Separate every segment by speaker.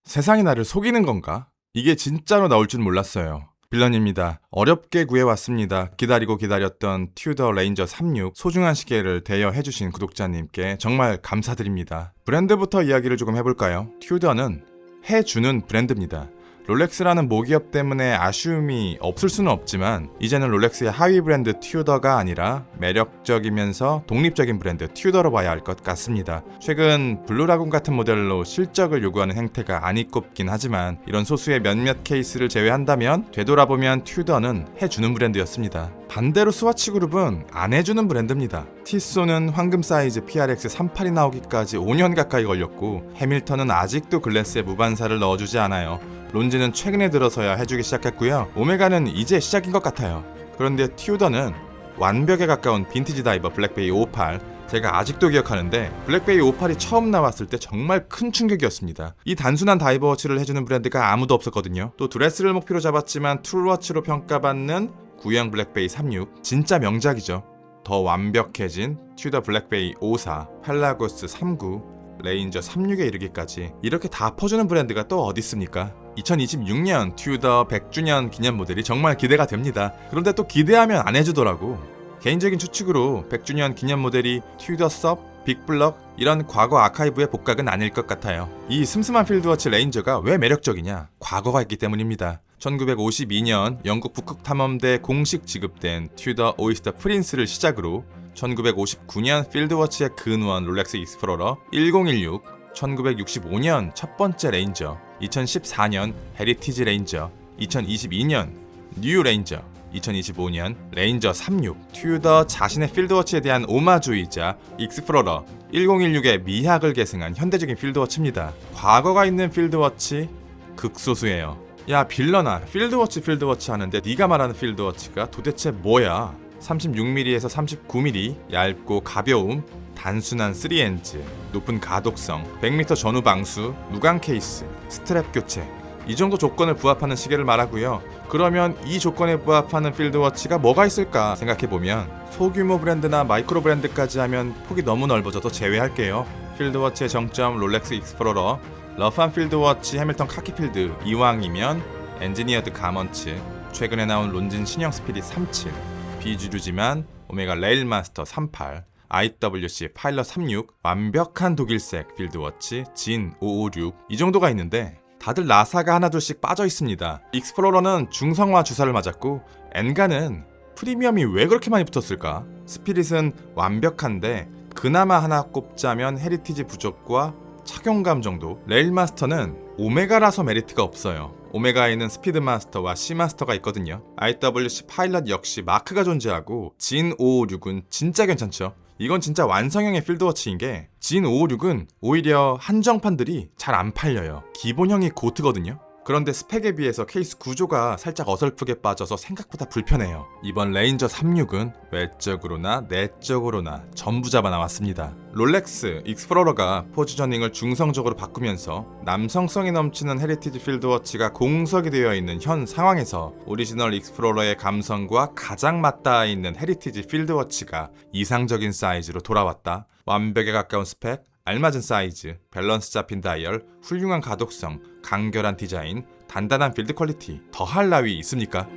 Speaker 1: 세상이 나를 속이는 건가? 이게 진짜로 나올 줄 몰랐어요. 빌런입니다. 어렵게 구해왔습니다. 기다리고 기다렸던 튜더 레인저 36 소중한 시계를 대여해주신 구독자님께 정말 감사드립니다. 브랜드부터 이야기를 조금 해볼까요? 튜더는 해주는 브랜드입니다. 롤렉스라는 모기업 때문에 아쉬움이 없을 수는 없지만 이제는 롤렉스의 하위 브랜드 튜더가 아니라 매력적이면서 독립적인 브랜드 튜더로 봐야 할 것 같습니다. 최근 블루라군 같은 모델로 실적을 요구하는 행태가 안 이꼽긴 하지만 이런 소수의 몇몇 케이스를 제외한다면 되돌아보면 튜더는 해주는 브랜드였습니다. 반대로 스와치 그룹은 안 해주는 브랜드입니다. 티쏘는 황금 사이즈 PRX38이 나오기까지 5년 가까이 걸렸고 해밀턴은 아직도 글래스에 무반사를 넣어주지 않아요. 론지는 최근에 들어서야 해주기 시작했고요. 오메가는 이제 시작인 것 같아요. 그런데 튜더는 완벽에 가까운 빈티지 다이버 블랙베이 58, 제가 아직도 기억하는데 블랙베이 58이 처음 나왔을 때 정말 큰 충격이었습니다. 이 단순한 다이버 워치를 해주는 브랜드가 아무도 없었거든요. 또 드레스를 목표로 잡았지만 툴워치로 평가받는 구형 블랙베이 36, 진짜 명작이죠. 더 완벽해진 튜더 블랙베이 54, 펠라고스 39, 레인저 36에 이르기까지 이렇게 다 퍼주는 브랜드가 또 어디 있습니까? 2026년 튜더 100주년 기념 모델이 정말 기대가 됩니다. 그런데 또 기대하면 안 해주더라고. 개인적인 추측으로 100주년 기념 모델이 튜더 섭, 빅블럭 이런 과거 아카이브의 복각은 아닐 것 같아요. 이 슴슴한 필드워치 레인저가 왜 매력적이냐? 과거가 있기 때문입니다. 1952년 영국 북극 탐험대에 공식 지급된 튜더 오이스터 프린스를 시작으로 1959년 필드워치의 근원 롤렉스 익스플로러 1016, 1965년 첫 번째 레인저, 2014년 헤리티지 레인저, 2022년 뉴 레인저, 2025년 레인저 36, 튜더 자신의 필드워치에 대한 오마주이자 익스플로러 1016의 미학을 계승한 현대적인 필드워치입니다. 과거가 있는 필드워치 극소수예요. 야 빌런아, 필드워치 하는데 네가 말하는 필드워치가 도대체 뭐야? 36mm에서 39mm, 얇고 가벼움, 단순한 3엔즈, 높은 가독성, 100m 전후 방수, 무광 케이스, 스트랩 교체, 이 정도 조건을 부합하는 시계를 말하고요. 그러면 이 조건에 부합하는 필드워치가 뭐가 있을까 생각해보면 소규모 브랜드나 마이크로 브랜드까지 하면 폭이 너무 넓어져서 제외할게요. 필드워치의 정점 롤렉스 익스플로러, 러프한 필드워치 해밀턴 카키필드, 이왕이면 엔지니어드 가먼츠, 최근에 나온 론진 신형 스피릿 37, 비주류지만 오메가 레일마스터 38, IWC 파일럿 36, 완벽한 독일색 필드워치 진 556, 이 정도가 있는데 다들 나사가 하나둘씩 빠져 있습니다. 익스플로러는 중성화 주사를 맞았고 엔가는 프리미엄이 왜 그렇게 많이 붙었을까? 스피릿은 완벽한데 그나마 하나 꼽자면 헤리티지 부족과 착용감 정도. 레일마스터는 오메가라서 메리트가 없어요. 오메가에는 스피드마스터와 C마스터가 있거든요. IWC 파일럿 역시 마크가 존재하고 진 556은 진짜 괜찮죠. 이건 진짜 완성형의 필드워치인 게 진 556은 오히려 한정판들이 잘 안 팔려요. 기본형이 고트거든요. 그런데 스펙에 비해서 케이스 구조가 살짝 어설프게 빠져서 생각보다 불편해요. 이번 레인저 36은 외적으로나 내적으로나 전부 잡아 나왔습니다. 롤렉스 익스플로러가 포지셔닝을 중성적으로 바꾸면서 남성성이 넘치는 헤리티지 필드워치가 공석이 되어 있는 현 상황에서 오리지널 익스플로러의 감성과 가장 맞닿아 있는 헤리티지 필드워치가 이상적인 사이즈로 돌아왔다. 완벽에 가까운 스펙, 알맞은 사이즈, 밸런스 잡힌 다이얼, 훌륭한 가독성, 간결한 디자인, 단단한 빌드 퀄리티, 더할 나위 있습니까?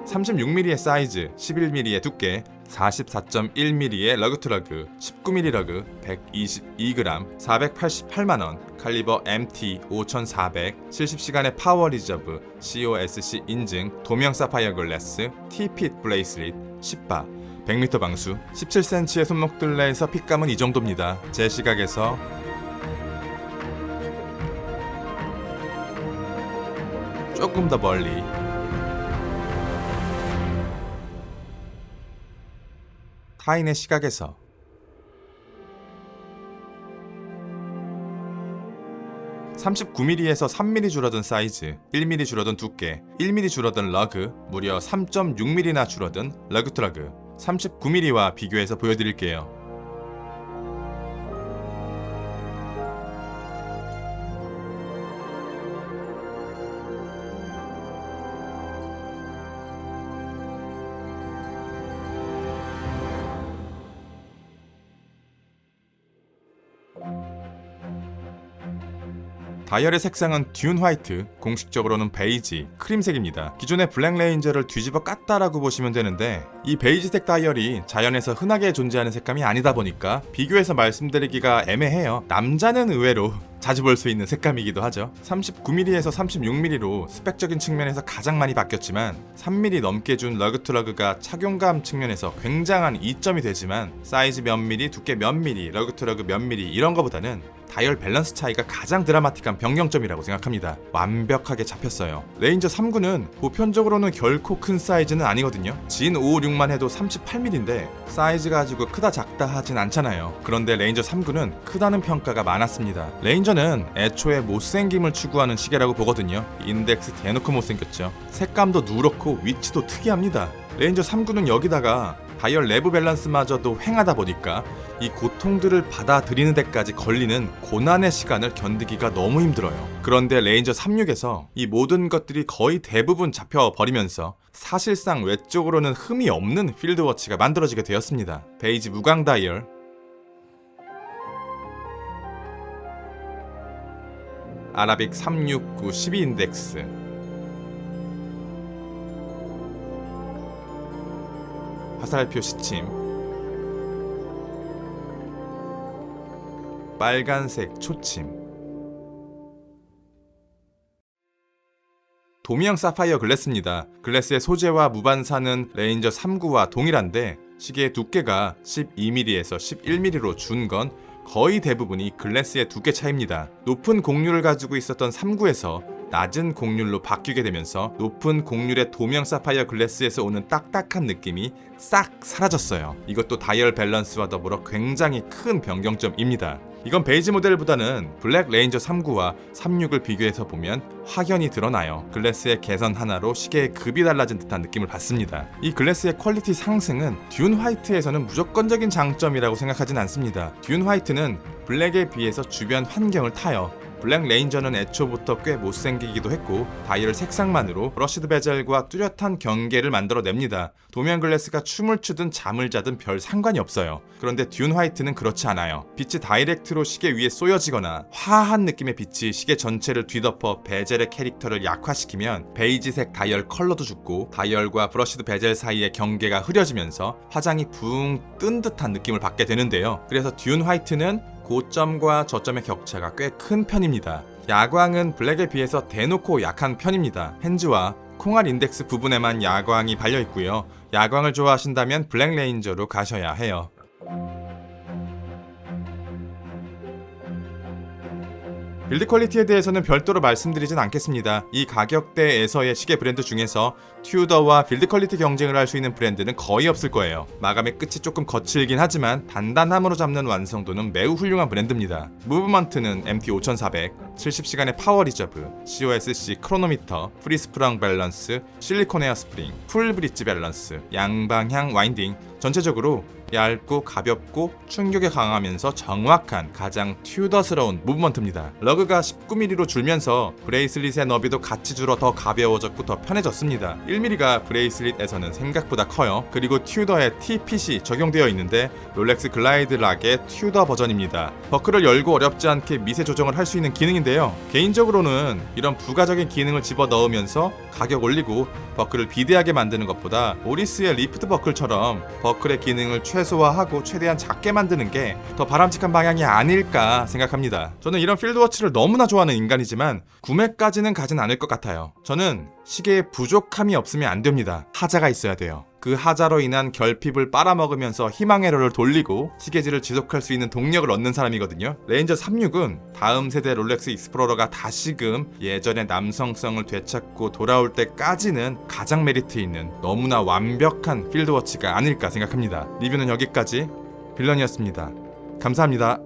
Speaker 1: (36mm의) 사이즈, (11mm의) 두께, (44.1mm의) 러그투러그, (19mm) 러그, (122g), (488만원), 칼리버 MT 5400, 70시간의 파워 리저브, COSC 인증, 도명 사파이어 글래스, T-핏 브레이슬릿, 10바, 100m 방수, 17cm의 손목둘레에서 핏감은 이 정도입니다. 제 시각에서 조금 더 멀리 타인의 시각에서 39mm에서 3mm 줄어든 사이즈, 1mm 줄어든 두께, 1mm 줄어든 러그, 무려 3.6mm나 줄어든 러그트러그, 39mm와 비교해서 보여드릴게요. 다이얼의 색상은 듄 화이트, 공식적으로는 베이지, 크림색입니다. 기존의 블랙 레인저를 뒤집어 깠다라고 보시면 되는데 이 베이지색 다이얼이 자연에서 흔하게 존재하는 색감이 아니다 보니까 비교해서 말씀드리기가 애매해요. 남자는 의외로 자주 볼 수 있는 색감이기도 하죠. 39mm에서 36mm로 스펙적인 측면에서 가장 많이 바뀌었지만 3mm 넘게 준 러그-투-러그가 착용감 측면에서 굉장한 이점이 되지만 사이즈 몇 미리, 두께 몇 미리, 러그-투-러그 몇 미리 이런 거보다는 다이얼 밸런스 차이가 가장 드라마틱한 변경점이라고 생각합니다. 완벽하게 잡혔어요. 레인저 3구는 보편적으로는 결코 큰 사이즈는 아니거든요. 진 556만 해도 38mm인데 사이즈 가지고 크다 작다 하진 않잖아요. 그런데 레인저 3구는 크다는 평가가 많았습니다. 레인저는 애초에 못생김을 추구하는 시계라고 보거든요. 인덱스 대놓고 못생겼죠. 색감도 누렇고 위치도 특이합니다. 레인저 3구는 여기다가 다이얼 내부 밸런스마저도 횡하다 보니까 이 고통들을 받아들이는 데까지 걸리는 고난의 시간을 견디기가 너무 힘들어요. 그런데 레인저 36에서 이 모든 것들이 거의 대부분 잡혀버리면서 사실상 외적으로는 흠이 없는 필드워치가 만들어지게 되었습니다. 베이지 무광 다이얼, 아라빅 369 12 인덱스, 화살표 시침, 빨간색 초침, 도미형 사파이어 글래스입니다. 글래스의 소재와 무반사는 레인저 3구와 동일한데 시계의 두께가 12mm에서 11mm로 준 건 거의 대부분이 글래스의 두께 차이입니다. 높은 곡률을 가지고 있었던 3구에서 낮은 곡률로 바뀌게 되면서 높은 곡률의 도명 사파이어 글래스에서 오는 딱딱한 느낌이 싹 사라졌어요. 이것도 다이얼 밸런스와 더불어 굉장히 큰 변경점입니다. 이건 베이지 모델보다는 블랙 레인저 3구와 36을 비교해서 보면 확연히 드러나요. 글래스의 개선 하나로 시계의 급이 달라진 듯한 느낌을 받습니다. 이 글래스의 퀄리티 상승은 듄 화이트에서는 무조건적인 장점이라고 생각하진 않습니다. 듄 화이트는 블랙에 비해서 주변 환경을 타요. 블랙 레인저는 애초부터 꽤 못생기기도 했고 다이얼 색상만으로 브러시드 베젤과 뚜렷한 경계를 만들어냅니다. 도면 글래스가 춤을 추든 잠을 자든 별 상관이 없어요. 그런데 듄 화이트는 그렇지 않아요. 빛이 다이렉트로 시계 위에 쏘여지거나 화한 느낌의 빛이 시계 전체를 뒤덮어 베젤의 캐릭터를 약화시키면 베이지색 다이얼 컬러도 죽고 다이얼과 브러시드 베젤 사이의 경계가 흐려지면서 화장이 붕 뜬 듯한 느낌을 받게 되는데요. 그래서 듄 화이트는 고점과 저점의 격차가 꽤 큰 편입니다. 야광은 블랙에 비해서 대놓고 약한 편입니다. 핸즈와 콩알 인덱스 부분에만 야광이 발려있고요. 야광을 좋아하신다면 블랙 레인저로 가셔야 해요. 빌드 퀄리티에 대해서는 별도로 말씀드리진 않겠습니다. 이 가격대에서의 시계 브랜드 중에서 튜더와 빌드 퀄리티 경쟁을 할 수 있는 브랜드는 거의 없을 거예요. 마감의 끝이 조금 거칠긴 하지만 단단함으로 잡는 완성도는 매우 훌륭한 브랜드입니다. 무브먼트는 MT5400, 70시간의 파워 리저브, COSC 크로노미터, 프리 스프랑 밸런스, 실리콘 에어 스프링, 풀 브릿지 밸런스, 양방향 와인딩, 전체적으로 얇고 가볍고 충격에 강하면서 정확한 가장 튜더스러운 무브먼트입니다. 러그가 19mm로 줄면서 브레이슬릿의 너비도 같이 줄어 더 가벼워졌고 더 편해졌습니다. 1mm가 브레이슬릿에서는 생각보다 커요. 그리고 튜더에 T-핏이 적용되어 있는데 롤렉스 글라이드 락의 튜더 버전입니다. 버클을 열고 어렵지 않게 미세 조정을 할 수 있는 기능인데요. 개인적으로는 이런 부가적인 기능을 집어넣으면서 가격 올리고 버클을 비대하게 만드는 것보다 오리스의 리프트 버클처럼 버클의 기능을 최소화하고 최대한 작게 만드는 게 더 바람직한 방향이 아닐까 생각합니다. 저는 이런 필드워치를 너무나 좋아하는 인간이지만 구매까지는 가진 않을 것 같아요. 저는 시계에 부족함이 없으면 안 됩니다. 하자가 있어야 돼요. 그 하자로 인한 결핍을 빨아먹으면서 희망의 롤을 돌리고 시계질을 지속할 수 있는 동력을 얻는 사람이거든요. 레인저 36은 다음 세대 롤렉스 익스플로러가 다시금 예전의 남성성을 되찾고 돌아올 때까지는 가장 메리트 있는 너무나 완벽한 필드워치가 아닐까 생각합니다. 리뷰는 여기까지. 빌런이었습니다. 감사합니다.